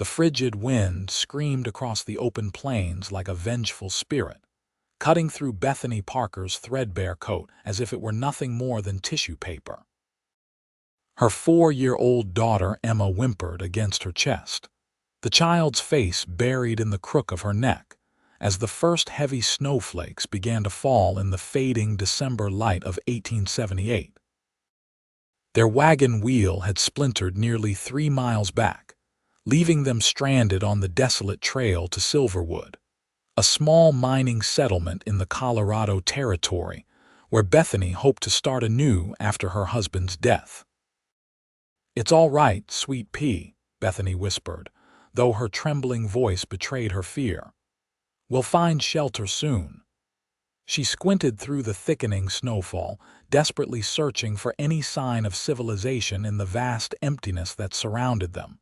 The frigid wind screamed across the open plains like a vengeful spirit, cutting through Bethany Parker's threadbare coat as if it were nothing more than tissue paper. Her 4-year-old daughter Emma whimpered against her chest, the child's face buried in the crook of her neck, as the first heavy snowflakes began to fall in the fading December light of 1878. Their wagon wheel had splintered nearly 3 miles back, leaving them stranded on the desolate trail to Silverwood, a small mining settlement in the Colorado Territory where Bethany hoped to start anew after her husband's death. "It's all right, sweet pea," Bethany whispered, though her trembling voice betrayed her fear. "We'll find shelter soon." She squinted through the thickening snowfall, desperately searching for any sign of civilization in the vast emptiness that surrounded them.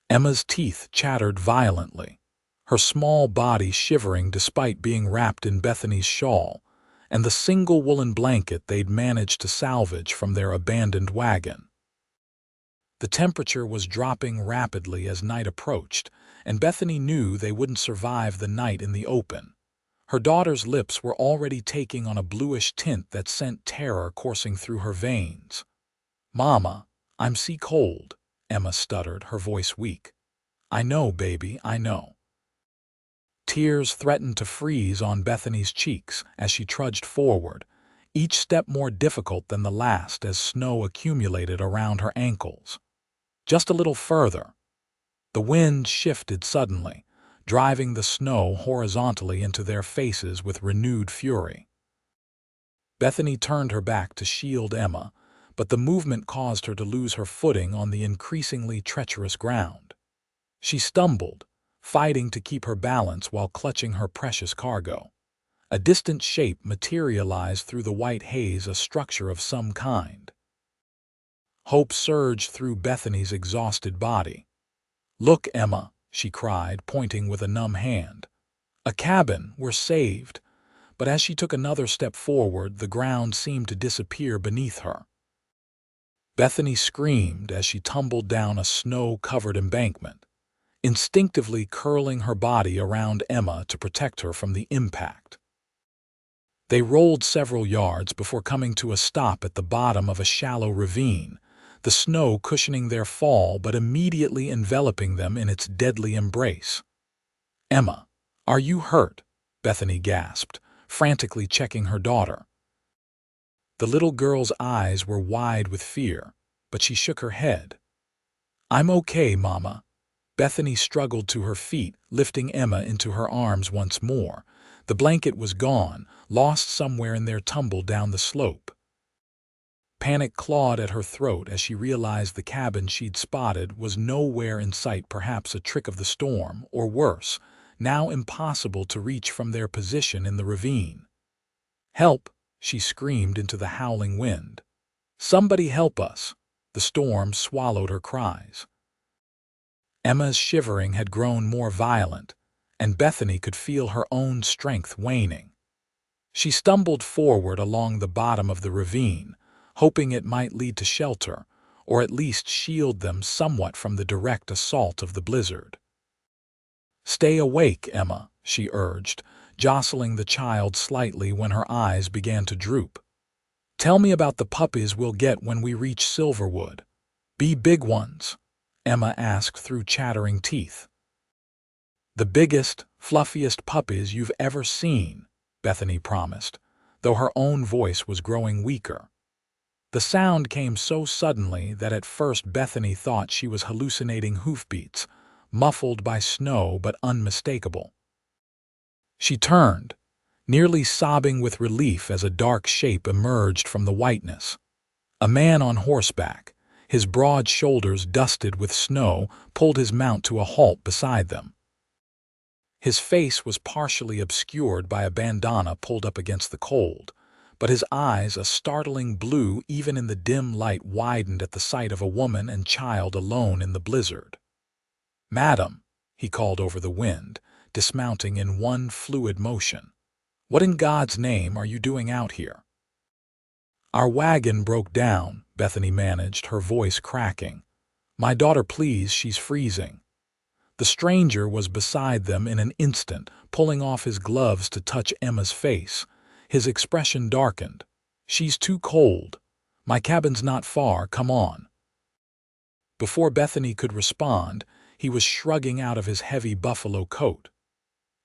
Emma's teeth chattered violently, her small body shivering despite being wrapped in Bethany's shawl and the single woolen blanket they'd managed to salvage from their abandoned wagon. The temperature was dropping rapidly as night approached, and Bethany knew they wouldn't survive the night in the open. Her daughter's lips were already taking on a bluish tint that sent terror coursing through her veins. "Mama, I'm sea cold," Emma stuttered, her voice weak. "I know, baby, I know." Tears threatened to freeze on Bethany's cheeks as she trudged forward, each step more difficult than the last as snow accumulated around her ankles. Just a little further. The wind shifted suddenly, driving the snow horizontally into their faces with renewed fury. Bethany turned her back to shield Emma, but the movement caused her to lose her footing on the increasingly treacherous ground. She stumbled, fighting to keep her balance while clutching her precious cargo. A distant shape materialized through the white haze, a structure of some kind. Hope surged through Bethany's exhausted body. "Look, Emma," she cried, pointing with a numb hand. "A cabin, we're saved." But as she took another step forward, the ground seemed to disappear beneath her. Bethany screamed as she tumbled down a snow-covered embankment, instinctively curling her body around Emma to protect her from the impact. They rolled several yards before coming to a stop at the bottom of a shallow ravine, the snow cushioning their fall but immediately enveloping them in its deadly embrace. "Emma, are you hurt?" Bethany gasped, frantically checking her daughter. The little girl's eyes were wide with fear, but she shook her head. "I'm okay, Mama." Bethany struggled to her feet, lifting Emma into her arms once more. The blanket was gone, lost somewhere in their tumble down the slope. Panic clawed at her throat as she realized the cabin she'd spotted was nowhere in sight, perhaps a trick of the storm, or worse, now impossible to reach from their position in the ravine. "Help!" she screamed into the howling wind. "Somebody help us!" The storm swallowed her cries. Emma's shivering had grown more violent, and Bethany could feel her own strength waning. She stumbled forward along the bottom of the ravine, hoping it might lead to shelter, or at least shield them somewhat from the direct assault of the blizzard. "Stay awake, Emma," she urged, jostling the child slightly when her eyes began to droop. "Tell me about the puppies we'll get when we reach Silverwood. Be big ones?" Emma asked through chattering teeth. "The biggest, fluffiest puppies you've ever seen," Bethany promised, though her own voice was growing weaker. The sound came so suddenly that at first Bethany thought she was hallucinating hoofbeats, muffled by snow but unmistakable. She turned, nearly sobbing with relief as a dark shape emerged from the whiteness. A man on horseback, his broad shoulders dusted with snow, pulled his mount to a halt beside them. His face was partially obscured by a bandana pulled up against the cold, but his eyes, a startling blue even in the dim light, widened at the sight of a woman and child alone in the blizzard. "Madam," he called over the wind, dismounting in one fluid motion. "What in God's name are you doing out here?" "Our wagon broke down," Bethany managed, her voice cracking. "My daughter, please, she's freezing." The stranger was beside them in an instant, pulling off his gloves to touch Emma's face. His expression darkened. "She's too cold. My cabin's not far, come on." Before Bethany could respond, he was shrugging out of his heavy buffalo coat.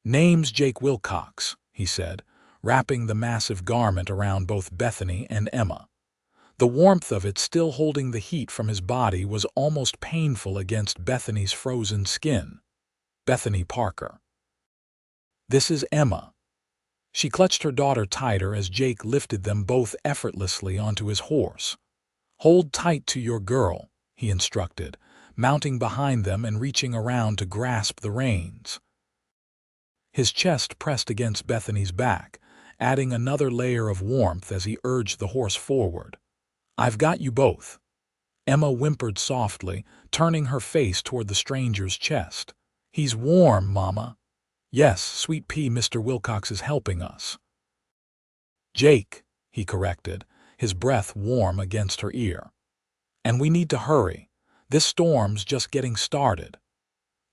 "Name's Jake Wilcox," he said, wrapping the massive garment around both Bethany and Emma. The warmth of it still holding the heat from his body was almost painful against Bethany's frozen skin. Bethany Parker. "This is Emma." She clutched her daughter tighter as Jake lifted them both effortlessly onto his horse. "Hold tight to your girl," he instructed, mounting behind them and reaching around to grasp the reins. His chest pressed against Bethany's back, adding another layer of warmth as he urged the horse forward. "I've got you both." Emma whimpered softly, turning her face toward the stranger's chest. "He's warm, Mama." "Yes, sweet pea, Mr. Wilcox is helping us." "Jake," he corrected, his breath warm against her ear. "And we need to hurry. This storm's just getting started."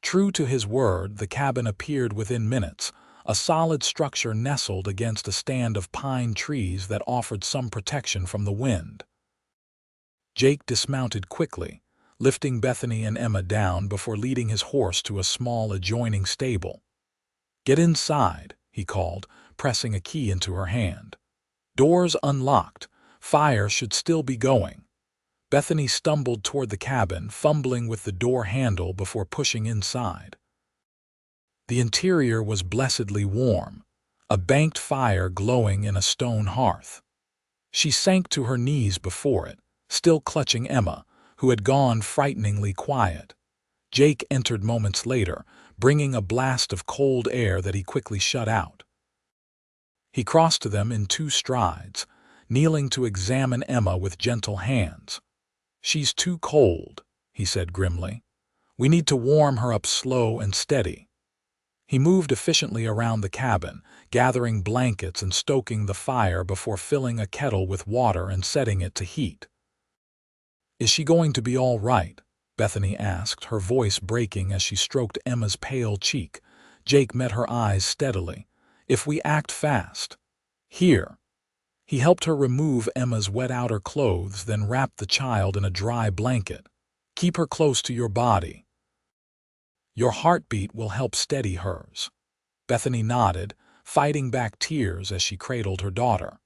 True to his word, the cabin appeared within minutes, a solid structure nestled against a stand of pine trees that offered some protection from the wind. Jake dismounted quickly, lifting Bethany and Emma down before leading his horse to a small adjoining stable. "Get inside," he called, pressing a key into her hand. "Doors unlocked. Fire should still be going." Bethany stumbled toward the cabin, fumbling with the door handle before pushing inside. The interior was blessedly warm, a banked fire glowing in a stone hearth. She sank to her knees before it, still clutching Emma, who had gone frighteningly quiet. Jake entered moments later, bringing a blast of cold air that he quickly shut out. He crossed to them in 2 strides, kneeling to examine Emma with gentle hands. "She's too cold," he said grimly. "We need to warm her up slow and steady." He moved efficiently around the cabin, gathering blankets and stoking the fire before filling a kettle with water and setting it to heat. "Is she going to be all right?" Bethany asked, her voice breaking as she stroked Emma's pale cheek. Jake met her eyes steadily. "If we act fast." "Here." He helped her remove Emma's wet outer clothes, then wrapped the child in a dry blanket. "Keep her close to your body. Your heartbeat will help steady hers." Bethany nodded, fighting back tears as she cradled her daughter.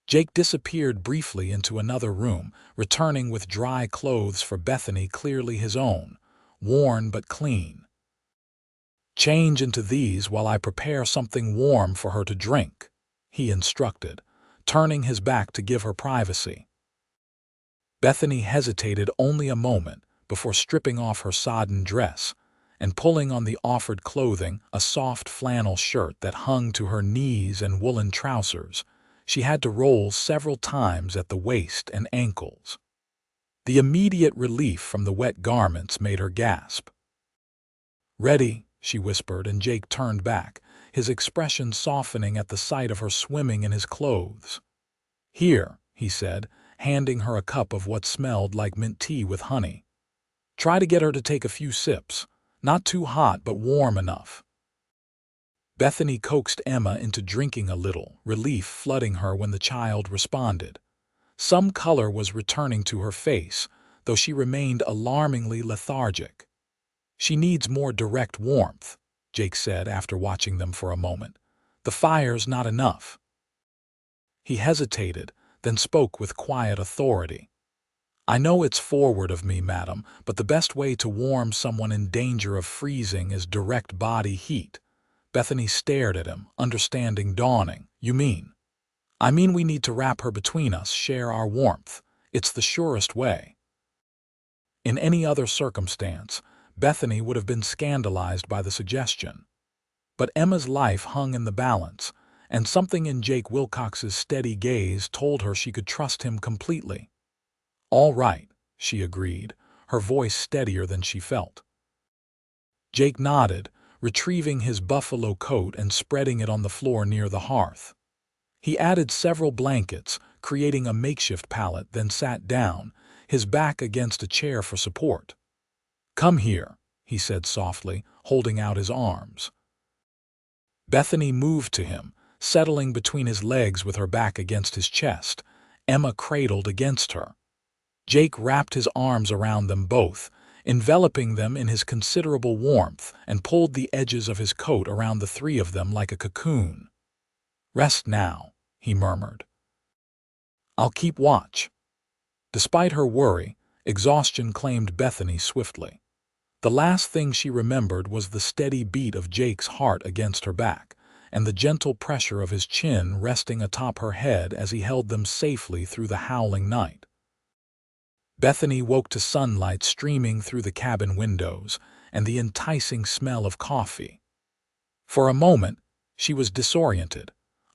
Jake disappeared briefly into another room, returning with dry clothes for Bethany, clearly his own, worn but clean. "Change into these while I prepare something warm for her to drink," he instructed, turning his back to give her privacy. Bethany hesitated only a moment before stripping off her sodden dress and pulling on the offered clothing, a soft flannel shirt that hung to her knees and woolen trousers. She had to roll several times at the waist and ankles. The immediate relief from the wet garments made her gasp. "Ready," she whispered, and Jake turned back, his expression softening at the sight of her swimming in his clothes. "Here," he said, handing her a cup of what smelled like mint tea with honey. "Try to get her to take a few sips, not too hot but warm enough." Bethany coaxed Emma into drinking a little, relief flooding her when the child responded. Some color was returning to her face, though she remained alarmingly lethargic. "She needs more direct warmth," Jake said after watching them for a moment. "The fire's not enough." He hesitated, then spoke with quiet authority. "I know it's forward of me, madam, but the best way to warm someone in danger of freezing is direct body heat." Bethany stared at him, understanding dawning. "You mean?" "I mean we need to wrap her between us, share our warmth. It's the surest way." In any other circumstance, Bethany would have been scandalized by the suggestion. But Emma's life hung in the balance, and something in Jake Wilcox's steady gaze told her she could trust him completely. "All right," she agreed, her voice steadier than she felt. Jake nodded, retrieving his buffalo coat and spreading it on the floor near the hearth. He added several blankets, creating a makeshift pallet, then sat down, his back against a chair for support. "Come here," he said softly, holding out his arms. Bethany moved to him, settling between his legs with her back against his chest, Emma cradled against her. Jake wrapped his arms around them both, enveloping them in his considerable warmth, and pulled the edges of his coat around the three of them like a cocoon. "Rest now," he murmured. "I'll keep watch." Despite her worry, exhaustion claimed Bethany swiftly. The last thing she remembered was the steady beat of Jake's heart against her back, and the gentle pressure of his chin resting atop her head as he held them safely through the howling night. Bethany woke to sunlight streaming through the cabin windows and the enticing smell of coffee. For a moment, she was disoriented,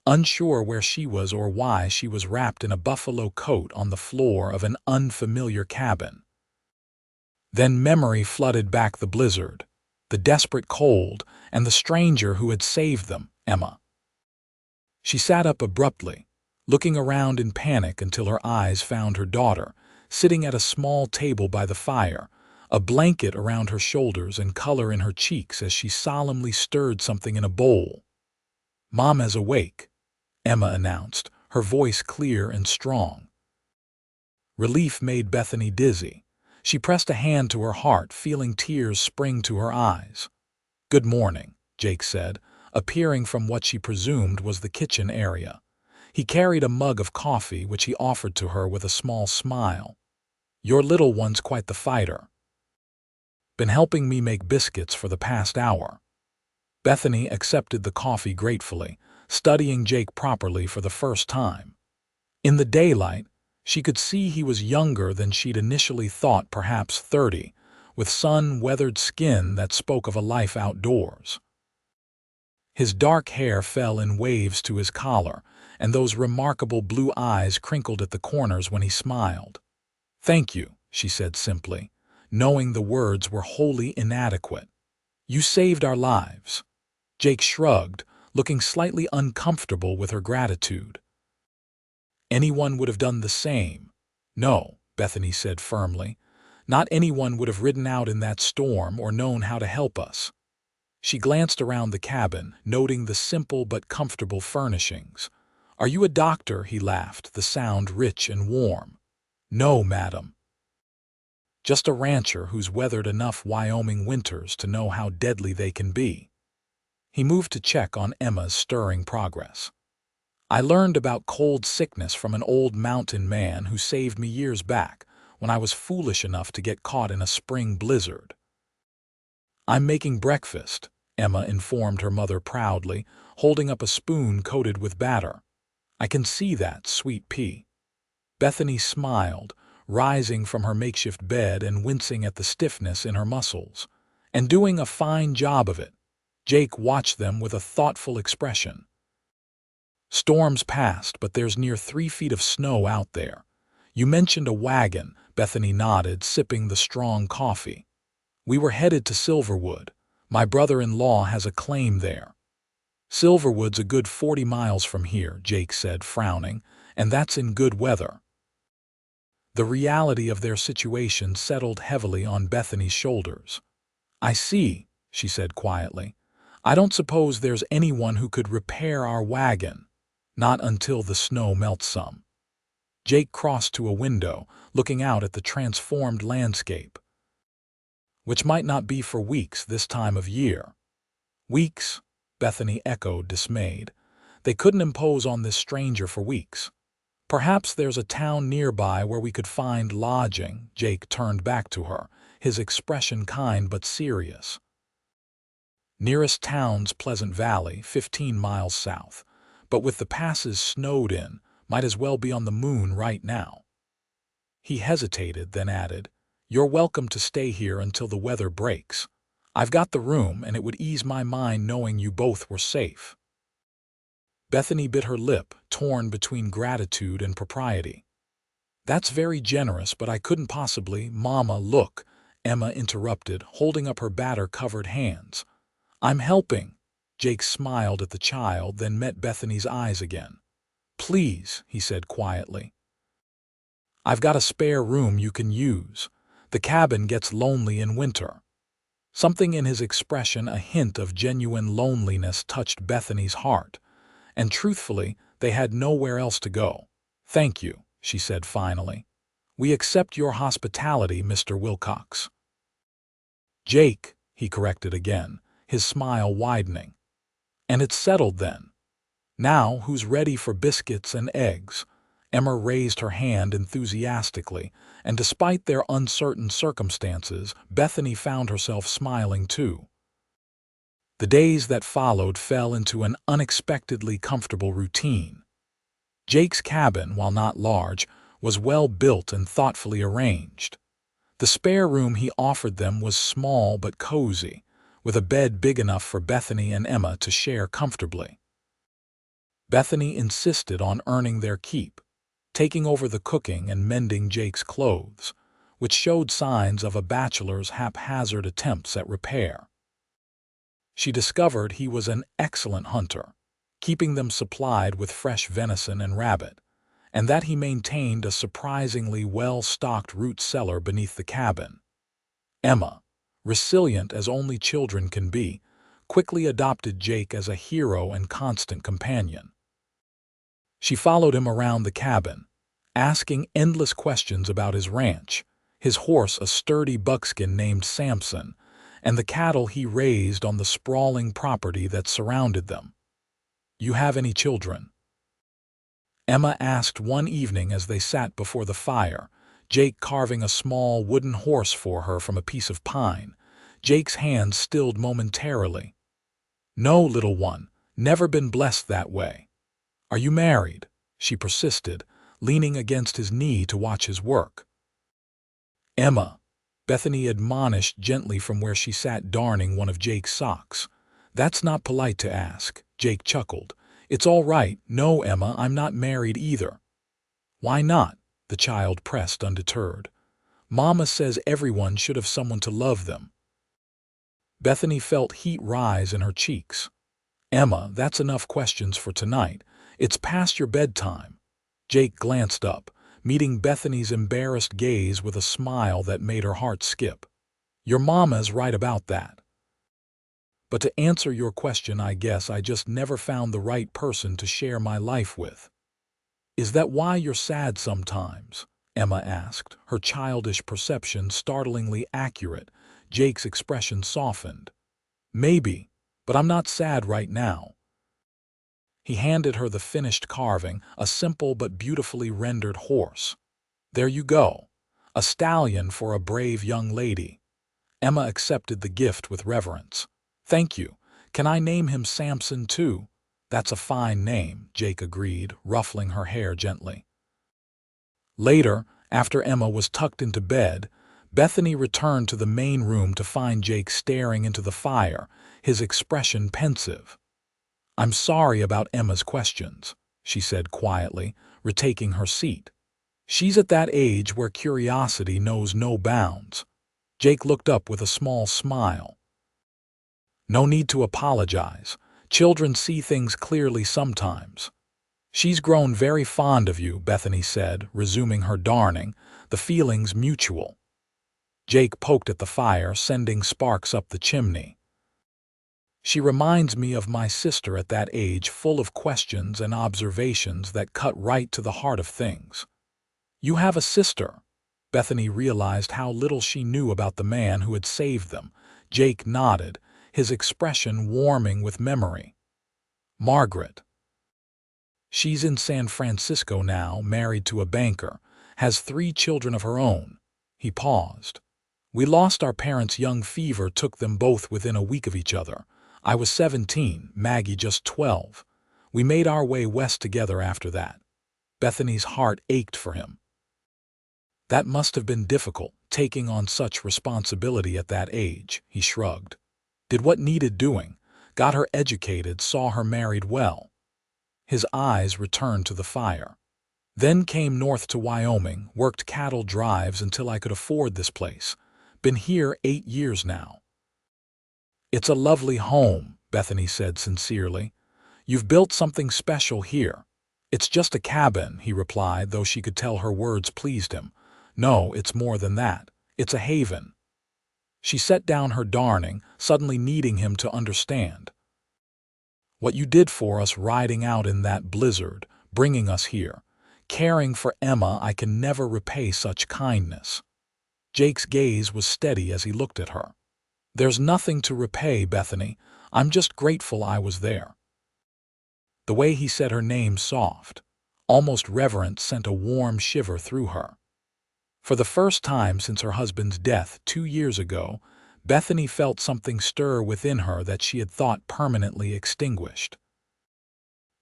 unsure where she was or why she was wrapped in a buffalo coat on the floor of an unfamiliar cabin. Then memory flooded back the blizzard, the desperate cold, and the stranger who had saved them, Emma. She sat up abruptly, looking around in panic until her eyes found her daughter, sitting at a small table by the fire, a blanket around her shoulders and color in her cheeks as she solemnly stirred something in a bowl. "Mama's awake," Emma announced, her voice clear and strong. Relief made Bethany dizzy. She pressed a hand to her heart, feeling tears spring to her eyes. "Good morning," Jake said, appearing from what she presumed was the kitchen area. He carried a mug of coffee, which he offered to her with a small smile. "Your little one's quite the fighter. Been helping me make biscuits for the past hour." Bethany accepted the coffee gratefully, studying Jake properly for the first time. In the daylight, she could see he was younger than she'd initially thought, perhaps 30, with sun-weathered skin that spoke of a life outdoors. His dark hair fell in waves to his collar, and those remarkable blue eyes crinkled at the corners when he smiled. "Thank you," she said simply, knowing the words were wholly inadequate. "You saved our lives." Jake shrugged, looking slightly uncomfortable with her gratitude. "Anyone would have done the same." "No," Bethany said firmly. "Not anyone would have ridden out in that storm or known how to help us." She glanced around the cabin, noting the simple but comfortable furnishings. "Are you a doctor?" he laughed, the sound rich and warm. "No, madam. Just a rancher who's weathered enough Wyoming winters to know how deadly they can be." He moved to check on Emma's stirring progress. "I learned about cold sickness from an old mountain man who saved me years back when I was foolish enough to get caught in a spring blizzard." "I'm making breakfast," Emma informed her mother proudly, holding up a spoon coated with batter. "I can see that, sweet pea." Bethany smiled, rising from her makeshift bed and wincing at the stiffness in her muscles. "And doing a fine job of it." Jake watched them with a thoughtful expression. "Storms passed, but there's near 3 feet of snow out there. You mentioned a wagon," Bethany nodded, sipping the strong coffee. "We were headed to Silverwood. My brother-in-law has a claim there." "Silverwood's a good 40 miles from here," Jake said, frowning, "and that's in good weather." The reality of their situation settled heavily on Bethany's shoulders. "I see," she said quietly. "I don't suppose there's anyone who could repair our wagon. Not until the snow melts some." Jake crossed to a window, looking out at the transformed landscape. "Which might not be for weeks this time of year." "Weeks?" Bethany echoed, dismayed. "They couldn't impose on this stranger for weeks. Perhaps there's a town nearby where we could find lodging." Jake turned back to her, his expression kind but serious. "Nearest town's Pleasant Valley, 15 miles south. But with the passes snowed in, might as well be on the moon right now." He hesitated, then added, "You're welcome to stay here until the weather breaks. I've got the room, and it would ease my mind knowing you both were safe." Bethany bit her lip, torn between gratitude and propriety. "That's very generous, but I couldn't possibly—" "Mama, look," Emma interrupted, holding up her batter-covered hands. "I'm helping." Jake smiled at the child, then met Bethany's eyes again. "Please," he said quietly. "I've got a spare room you can use. The cabin gets lonely in winter." Something in his expression, a hint of genuine loneliness, touched Bethany's heart, and truthfully, they had nowhere else to go. "Thank you," she said finally. "We accept your hospitality, Mr. Wilcox." "Jake," he corrected again, his smile widening. "And it's settled then. Now who's ready for biscuits and eggs?" Emma raised her hand enthusiastically, and despite their uncertain circumstances, Bethany found herself smiling too. The days that followed fell into an unexpectedly comfortable routine. Jake's cabin, while not large, was well built and thoughtfully arranged. The spare room he offered them was small but cozy, with a bed big enough for Bethany and Emma to share comfortably. Bethany insisted on earning their keep, taking over the cooking and mending Jake's clothes, which showed signs of a bachelor's haphazard attempts at repair. She discovered he was an excellent hunter, keeping them supplied with fresh venison and rabbit, and that he maintained a surprisingly well-stocked root cellar beneath the cabin. Emma, resilient as only children can be, quickly adopted Jake as a hero and constant companion. She followed him around the cabin, asking endless questions about his ranch, his horse, a sturdy buckskin named Samson, and the cattle he raised on the sprawling property that surrounded them. "You have any children?" Emma asked one evening as they sat before the fire, Jake carving a small wooden horse for her from a piece of pine. Jake's hand stilled momentarily. "No, little one, never been blessed that way." "Are you married?" she persisted, leaning against his knee to watch his work. "Emma," Bethany admonished gently from where she sat darning one of Jake's socks. "That's not polite to ask," Jake chuckled. "It's all right. No, Emma, I'm not married either." "Why not?" the child pressed undeterred. "Mama says everyone should have someone to love them." Bethany felt heat rise in her cheeks. "Emma, that's enough questions for tonight. It's past your bedtime." Jake glanced up, meeting Bethany's embarrassed gaze with a smile that made her heart skip. "Your mama's right about that. But to answer your question, I guess I just never found the right person to share my life with." "Is that why you're sad sometimes?" Emma asked, her childish perception startlingly accurate. Jake's expression softened. "Maybe, but I'm not sad right now." He handed her the finished carving, a simple but beautifully rendered horse. "There you go. A stallion for a brave young lady." Emma accepted the gift with reverence. "Thank you. Can I name him Samson too?" "That's a fine name," Jake agreed, ruffling her hair gently. Later, after Emma was tucked into bed, Bethany returned to the main room to find Jake staring into the fire, his expression pensive. "I'm sorry about Emma's questions," she said quietly, retaking her seat. "She's at that age where curiosity knows no bounds." Jake looked up with a small smile. "No need to apologize. Children see things clearly sometimes." "She's grown very fond of you," Bethany said, resuming her darning, "the feeling's mutual." Jake poked at the fire, sending sparks up the chimney. "She reminds me of my sister at that age, full of questions and observations that cut right to the heart of things." "You have a sister?" Bethany realized how little she knew about the man who had saved them. Jake nodded, his expression warming with memory. "Margaret. She's in San Francisco now, married to a banker, has 3 children of her own." He paused. "We lost our parents young. Fever took them both within a week of each other. I was 17, Maggie just 12. We made our way west together after that." Bethany's heart ached for him. "That must have been difficult, taking on such responsibility at that age," he shrugged. "Did what needed doing, got her educated, saw her married well." His eyes returned to the fire. "Then came north to Wyoming, worked cattle drives until I could afford this place. Been here 8 years now." "It's a lovely home," Bethany said sincerely. "You've built something special here." "It's just a cabin," he replied, though she could tell her words pleased him. "No, it's more than that. It's a haven." She set down her darning, suddenly needing him to understand. What you did for us riding out in that blizzard, bringing us here, caring for Emma, I can never repay such kindness. Jake's gaze was steady as he looked at her. There's nothing to repay, Bethany. I'm just grateful I was there. The way he said her name soft, almost reverent, sent a warm shiver through her. For the first time since her husband's death 2 years ago, Bethany felt something stir within her that she had thought permanently extinguished.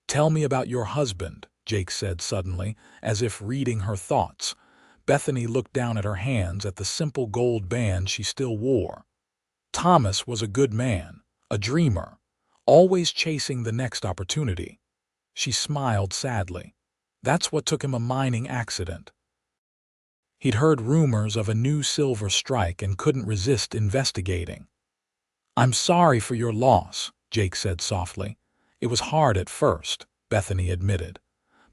"Tell me about your husband," Jake said suddenly, as if reading her thoughts. Bethany looked down at her hands, at the simple gold band she still wore. Thomas was a good man, a dreamer, always chasing the next opportunity. She smiled sadly. That's what took him a mining accident. He'd heard rumors of a new silver strike and couldn't resist investigating. "I'm sorry for your loss," Jake said softly. "It was hard at first," Bethany admitted.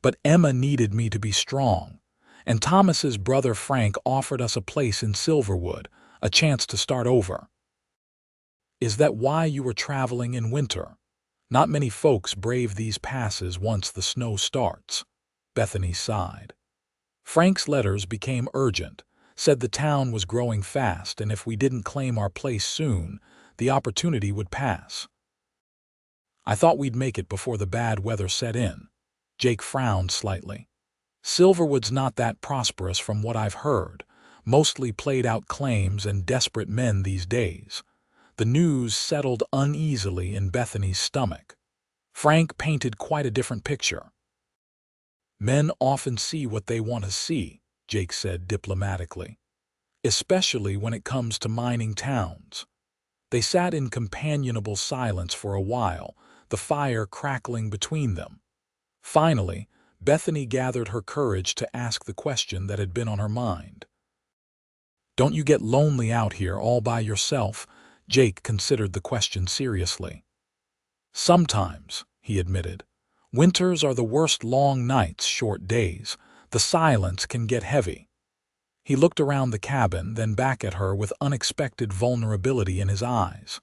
"But Emma needed me to be strong. And Thomas's brother Frank offered us a place in Silverwood, a chance to start over." "Is that why you were traveling in winter? Not many folks brave these passes once the snow starts." Bethany sighed. "Frank's letters became urgent, said the town was growing fast and if we didn't claim our place soon, the opportunity would pass. I thought we'd make it before the bad weather set in." Jake frowned slightly. "Silverwood's not that prosperous from what I've heard, mostly played-out claims and desperate men these days." The news settled uneasily in Bethany's stomach. Frank painted quite a different picture. "Men often see what they want to see," Jake said diplomatically, "especially when it comes to mining towns." They sat in companionable silence for a while, the fire crackling between them. Finally, Bethany gathered her courage to ask the question that had been on her mind. "Don't you get lonely out here all by yourself?" Jake considered the question seriously. "Sometimes," he admitted. "Winters are the worst, long nights, short days. The silence can get heavy." He looked around the cabin, then back at her with unexpected vulnerability in his eyes.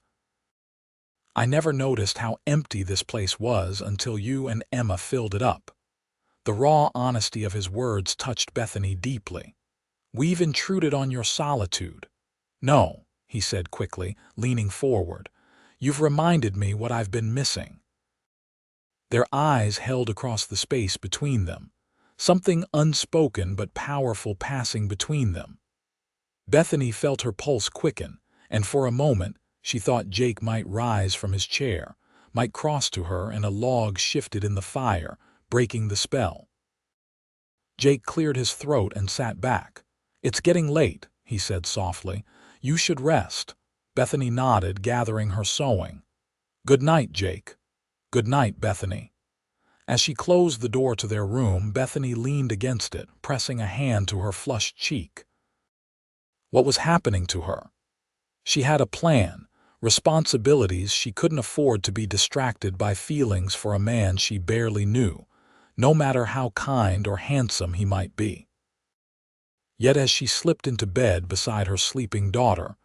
"I never noticed how empty this place was until you and Emma filled it up." The raw honesty of his words touched Bethany deeply. "We've intruded on your solitude." "No," he said quickly, leaning forward. "You've reminded me what I've been missing." Their eyes held across the space between them, something unspoken but powerful passing between them. Bethany felt her pulse quicken, and for a moment she thought Jake might rise from his chair, might cross to her, and a log shifted in the fire, breaking the spell. Jake cleared his throat and sat back. "It's getting late," he said softly. "You should rest." Bethany nodded, gathering her sewing. "Good night, Jake." "Good night, Bethany." As she closed the door to their room, Bethany leaned against it, pressing a hand to her flushed cheek. What was happening to her? She had a plan, responsibilities. She couldn't afford to be distracted by feelings for a man she barely knew, no matter how kind or handsome he might be. Yet as she slipped into bed beside her sleeping daughter,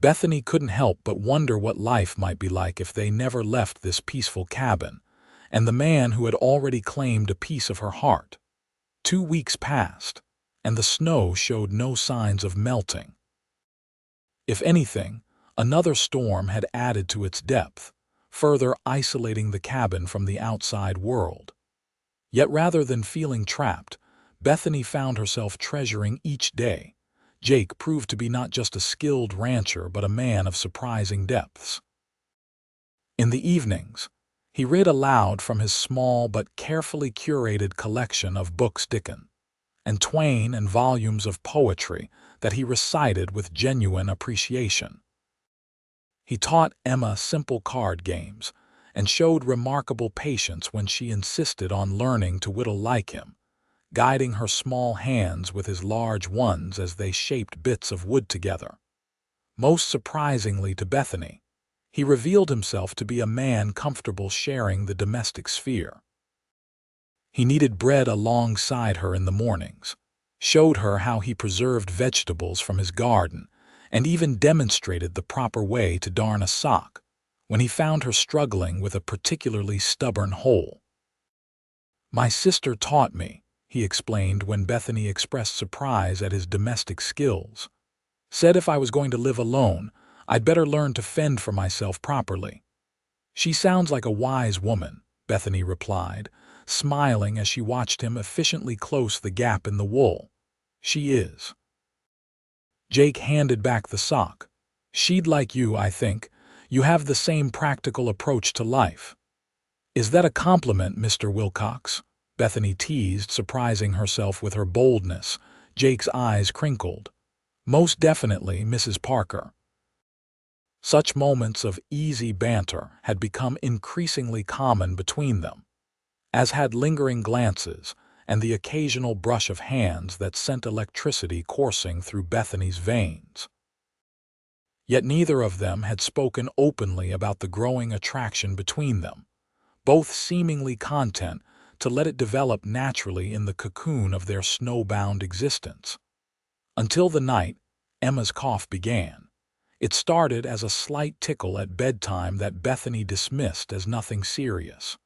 Bethany couldn't help but wonder what life might be like if they never left this peaceful cabin, and the man who had already claimed a piece of her heart. 2 weeks passed, and the snow showed no signs of melting. If anything, another storm had added to its depth, further isolating the cabin from the outside world. Yet rather than feeling trapped, Bethany found herself treasuring each day. Jake proved to be not just a skilled rancher but a man of surprising depths. In the evenings, he read aloud from his small but carefully curated collection of books, Dickens and Twain, and volumes of poetry that he recited with genuine appreciation. He taught Emma simple card games and showed remarkable patience when she insisted on learning to whittle like him, guiding her small hands with his large ones as they shaped bits of wood together. Most surprisingly to Bethany, he revealed himself to be a man comfortable sharing the domestic sphere. He kneaded bread alongside her in the mornings, showed her how he preserved vegetables from his garden, and even demonstrated the proper way to darn a sock when he found her struggling with a particularly stubborn hole. "My sister taught me," he explained when Bethany expressed surprise at his domestic skills. "Said if I was going to live alone, I'd better learn to fend for myself properly." "She sounds like a wise woman," Bethany replied, smiling as she watched him efficiently close the gap in the wool. "She is." Jake handed back the sock. "She'd like you, I think. You have the same practical approach to life." "Is that a compliment, Mr. Wilcox?" Bethany teased, surprising herself with her boldness. Jake's eyes crinkled. "Most definitely, Mrs. Parker." Such moments of easy banter had become increasingly common between them, as had lingering glances and the occasional brush of hands that sent electricity coursing through Bethany's veins. Yet neither of them had spoken openly about the growing attraction between them, both seemingly content to let it develop naturally in the cocoon of their snowbound existence. Until the night Emma's cough began. It started as a slight tickle at bedtime that Bethany dismissed as nothing serious.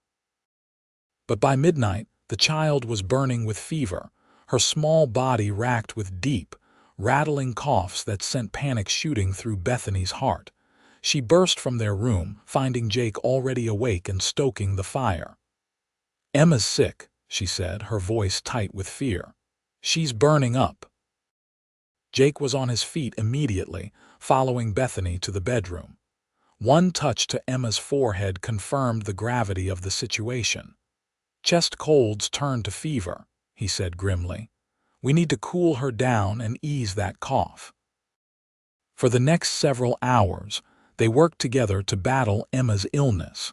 But by midnight, the child was burning with fever, her small body racked with deep, rattling coughs that sent panic shooting through Bethany's heart. She burst from their room, finding Jake already awake and stoking the fire. "Emma's sick," she said, her voice tight with fear. "She's burning up." Jake was on his feet immediately, following Bethany to the bedroom. One touch to Emma's forehead confirmed the gravity of the situation. "Chest colds turn to fever," he said grimly. "We need to cool her down and ease that cough." For the next several hours, they worked together to battle Emma's illness.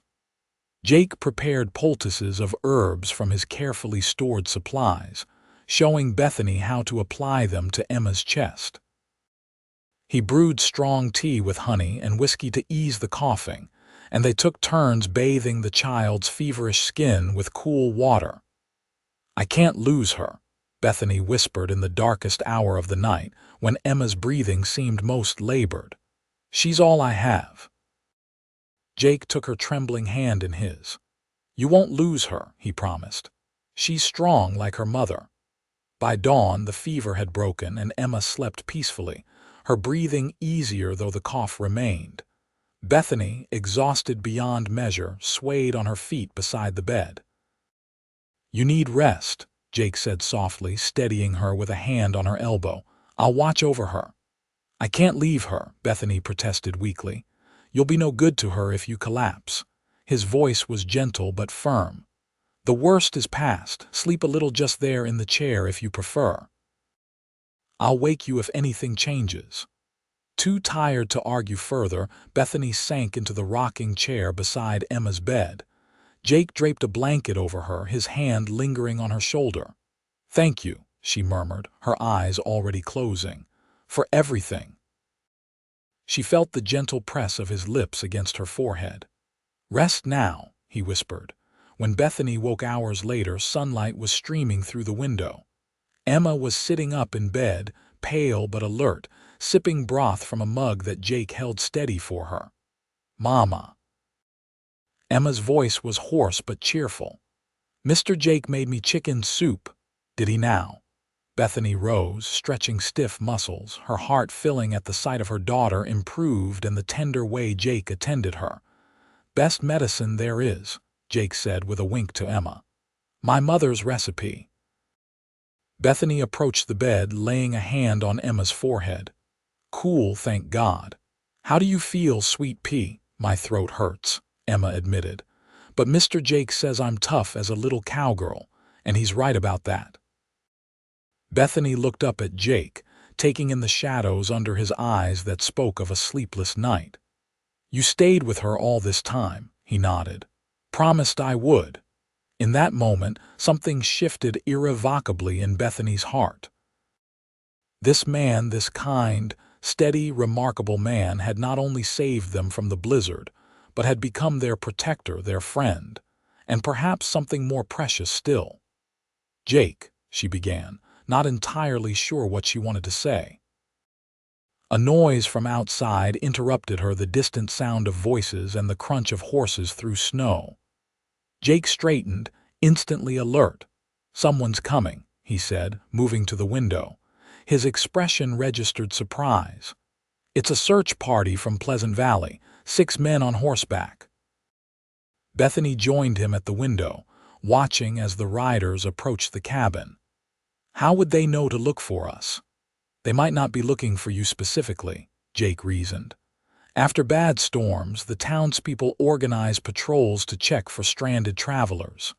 Jake prepared poultices of herbs from his carefully stored supplies, showing Bethany how to apply them to Emma's chest. He brewed strong tea with honey and whiskey to ease the coughing, and they took turns bathing the child's feverish skin with cool water. "I can't lose her," Bethany whispered in the darkest hour of the night, when Emma's breathing seemed most labored. "She's all I have." Jake took her trembling hand in his. "You won't lose her," he promised. "She's strong like her mother." By dawn, the fever had broken and Emma slept peacefully, her breathing easier though the cough remained. Bethany, exhausted beyond measure, swayed on her feet beside the bed. "You need rest," Jake said softly, steadying her with a hand on her elbow. "I'll watch over her." "I can't leave her," Bethany protested weakly. "You'll be no good to her if you collapse." His voice was gentle but firm. "The worst is past. Sleep a little just there in the chair if you prefer. I'll wake you if anything changes." Too tired to argue further, Bethany sank into the rocking chair beside Emma's bed. Jake draped a blanket over her, his hand lingering on her shoulder. "Thank you," she murmured, her eyes already closing. "For everything." She felt the gentle press of his lips against her forehead. "Rest now," he whispered. When Bethany woke hours later, sunlight was streaming through the window. Emma was sitting up in bed, pale but alert, sipping broth from a mug that Jake held steady for her. "Mama." Emma's voice was hoarse but cheerful. "Mr. Jake made me chicken soup." "Did he now?" Bethany rose, stretching stiff muscles, her heart filling at the sight of her daughter improved and the tender way Jake attended her. "Best medicine there is," Jake said with a wink to Emma. "My mother's recipe." Bethany approached the bed, laying a hand on Emma's forehead. "Cool, thank God." "How do you feel, sweet pea?" "My throat hurts," Emma admitted. "But Mr. Jake says I'm tough as a little cowgirl, and he's right about that." Bethany looked up at Jake, taking in the shadows under his eyes that spoke of a sleepless night. "You stayed with her all this time," he nodded. "Promised I would." In that moment, something shifted irrevocably in Bethany's heart. This man, this kind, steady, remarkable man, had not only saved them from the blizzard, but had become their protector, their friend, and perhaps something more precious still. "Jake," she began, not entirely sure what she wanted to say. A noise from outside interrupted her, the distant sound of voices and the crunch of horses through snow. Jake straightened, instantly alert. "Someone's coming," he said, moving to the window. His expression registered surprise. "It's a search party from Pleasant Valley, 6 men on horseback." Bethany joined him at the window, watching as the riders approached the cabin. "How would they know to look for us?" "They might not be looking for you specifically," Jake reasoned. "After bad storms, the townspeople organize patrols to check for stranded travelers."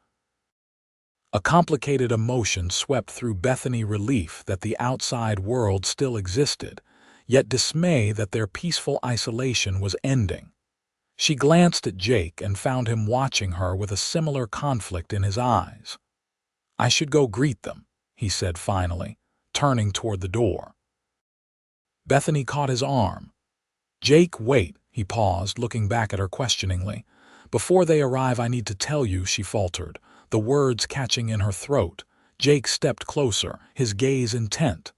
A complicated emotion swept through Bethany: relief that the outside world still existed, yet dismay that their peaceful isolation was ending. She glanced at Jake and found him watching her with a similar conflict in his eyes. "I should go greet them," he said finally, turning toward the door. Bethany caught his arm. "Jake, wait," he paused, looking back at her questioningly. "Before they arrive, I need to tell you," she faltered, the words catching in her throat. Jake stepped closer, his gaze intent.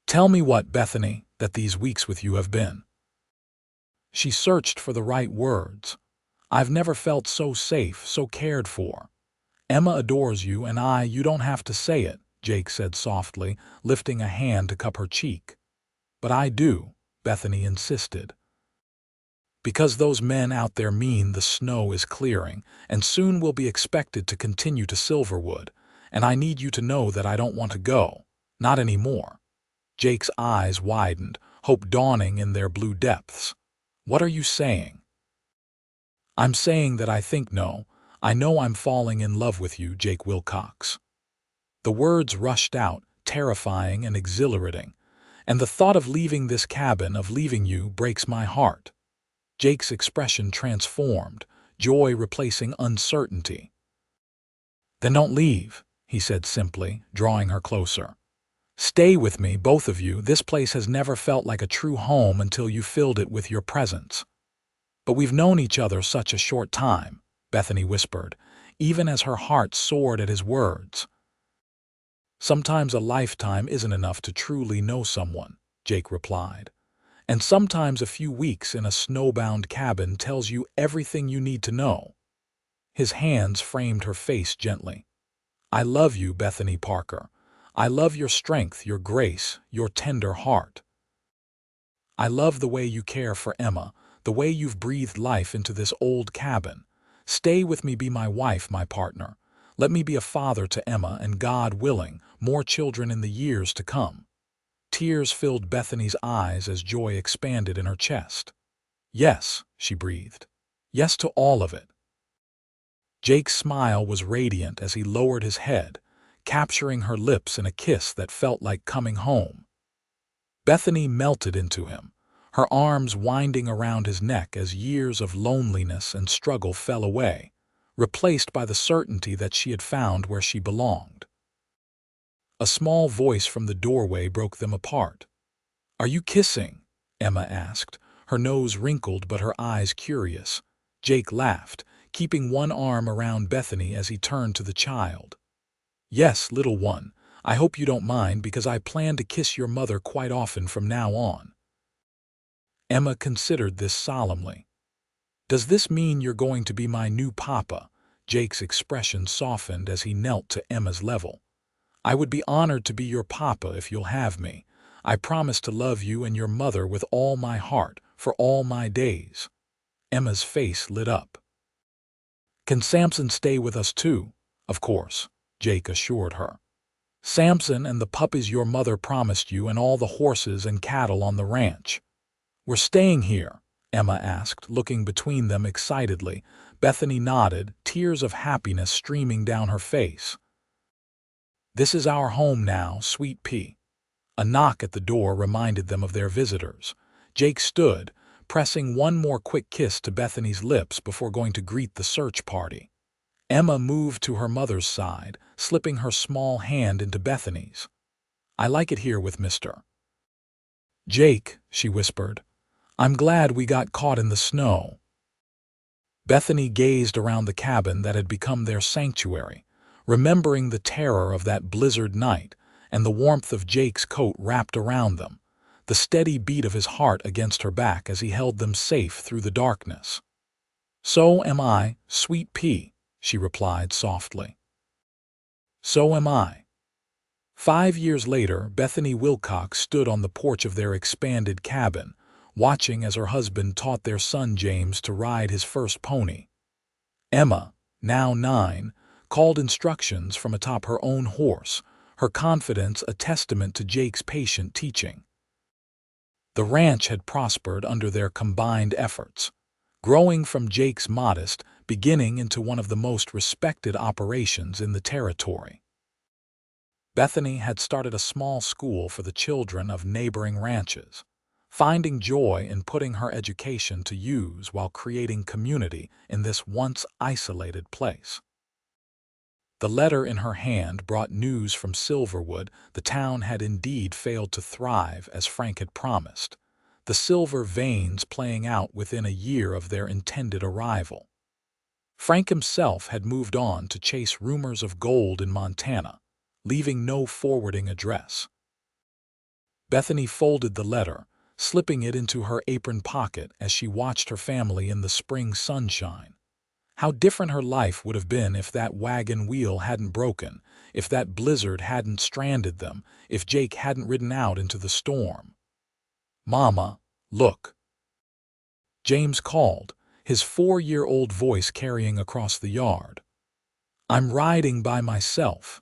"Tell me what, Bethany, that these weeks with you have been." She searched for the right words. "I've never felt so safe, so cared for." "Emma adores you, and you don't have to say it," Jake said softly, lifting a hand to cup her cheek. "But I do," Bethany insisted. "Because those men out there mean the snow is clearing, and soon we'll be expected to continue to Silverwood, and I need you to know that I don't want to go. Not anymore." Jake's eyes widened, hope dawning in their blue depths. "What are you saying?" "I'm saying that I know I'm falling in love with you, Jake Wilcox." The words rushed out, terrifying and exhilarating. "And the thought of leaving this cabin, of leaving you, breaks my heart." Jake's expression transformed, joy replacing uncertainty. "Then don't leave," he said simply, drawing her closer. "Stay with me, both of you. This place has never felt like a true home until you filled it with your presence." "But we've known each other such a short time," Bethany whispered, even as her heart soared at his words. "Sometimes a lifetime isn't enough to truly know someone," Jake replied. "And sometimes a few weeks in a snowbound cabin tells you everything you need to know." His hands framed her face gently. "I love you, Bethany Parker. I love your strength, your grace, your tender heart. I love the way you care for Emma, the way you've breathed life into this old cabin. Stay with me, be my wife, my partner. Let me be a father to Emma and, God willing, more children in the years to come." Tears filled Bethany's eyes as joy expanded in her chest. "Yes," she breathed. "Yes to all of it." Jake's smile was radiant as he lowered his head, capturing her lips in a kiss that felt like coming home. Bethany melted into him, her arms winding around his neck as years of loneliness and struggle fell away, replaced by the certainty that she had found where she belonged. A small voice from the doorway broke them apart. "Are you kissing?" Emma asked, her nose wrinkled but her eyes curious. Jake laughed, keeping one arm around Bethany as he turned to the child. "Yes, little one. I hope you don't mind, because I plan to kiss your mother quite often from now on." Emma considered this solemnly. "Does this mean you're going to be my new papa?" Jake's expression softened as he knelt to Emma's level. "I would be honored to be your papa if you'll have me. I promise to love you and your mother with all my heart, for all my days." Emma's face lit up. "Can Samson stay with us too?" "Of course," Jake assured her. "Samson and the puppies your mother promised you, and all the horses and cattle on the ranch." "We're staying here?" Emma asked, looking between them excitedly. Bethany nodded, tears of happiness streaming down her face. "This is our home now, sweet pea." A knock at the door reminded them of their visitors. Jake stood, pressing one more quick kiss to Bethany's lips before going to greet the search party. Emma moved to her mother's side, slipping her small hand into Bethany's. "I like it here with Mr. Jake," she whispered. "I'm glad we got caught in the snow." Bethany gazed around the cabin that had become their sanctuary, remembering the terror of that blizzard night and the warmth of Jake's coat wrapped around them. the steady beat of his heart against her back as he held them safe through the darkness. "So am I, sweet pea," she replied softly. "So am I." 5 years later, Bethany Wilcox stood on the porch of their expanded cabin, watching as her husband taught their son James to ride his first pony. Emma, now 9, called instructions from atop her own horse, her confidence a testament to Jake's patient teaching. The ranch had prospered under their combined efforts, growing from Jake's modest beginning into one of the most respected operations in the territory. Bethany had started a small school for the children of neighboring ranches, finding joy in putting her education to use while creating community in this once isolated place. The letter in her hand brought news from Silverwood. The town had indeed failed to thrive as Frank had promised, the silver veins playing out within a year of their intended arrival. Frank himself had moved on to chase rumors of gold in Montana, leaving no forwarding address. Bethany folded the letter, slipping it into her apron pocket as she watched her family in the spring sunshine. How different her life would have been if that wagon wheel hadn't broken, if that blizzard hadn't stranded them, if Jake hadn't ridden out into the storm. "Mama, look," James called, his 4-year-old voice carrying across the yard. "I'm riding by myself."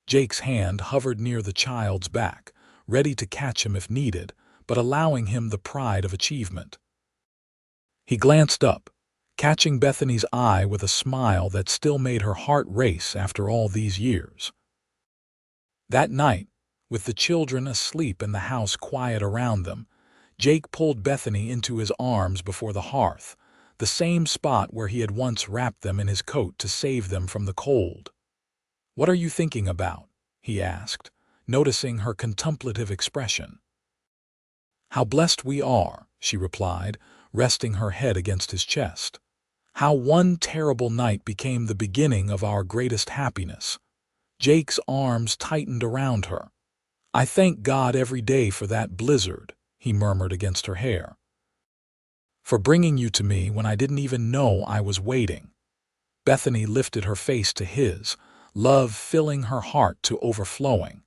Jake's hand hovered near the child's back, ready to catch him if needed, but allowing him the pride of achievement. He glanced up, catching Bethany's eye with a smile that still made her heart race after all these years. That night, with the children asleep and the house quiet around them, Jake pulled Bethany into his arms before the hearth, the same spot where he had once wrapped them in his coat to save them from the cold. "What are you thinking about?" he asked, noticing her contemplative expression. "How blessed we are," she replied, resting her head against his chest. "How one terrible night became the beginning of our greatest happiness." Jake's arms tightened around her. "I thank God every day for that blizzard," he murmured against her hair. "For bringing you to me when I didn't even know I was waiting." Bethany lifted her face to his, love filling her heart to overflowing.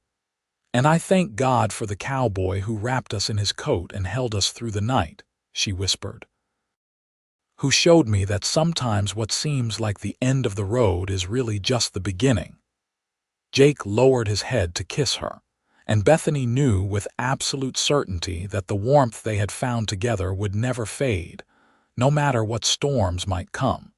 "And I thank God for the cowboy who wrapped us in his coat and held us through the night," she whispered. "Who showed me that sometimes what seems like the end of the road is really just the beginning." Jake lowered his head to kiss her, and Bethany knew with absolute certainty that the warmth they had found together would never fade, no matter what storms might come.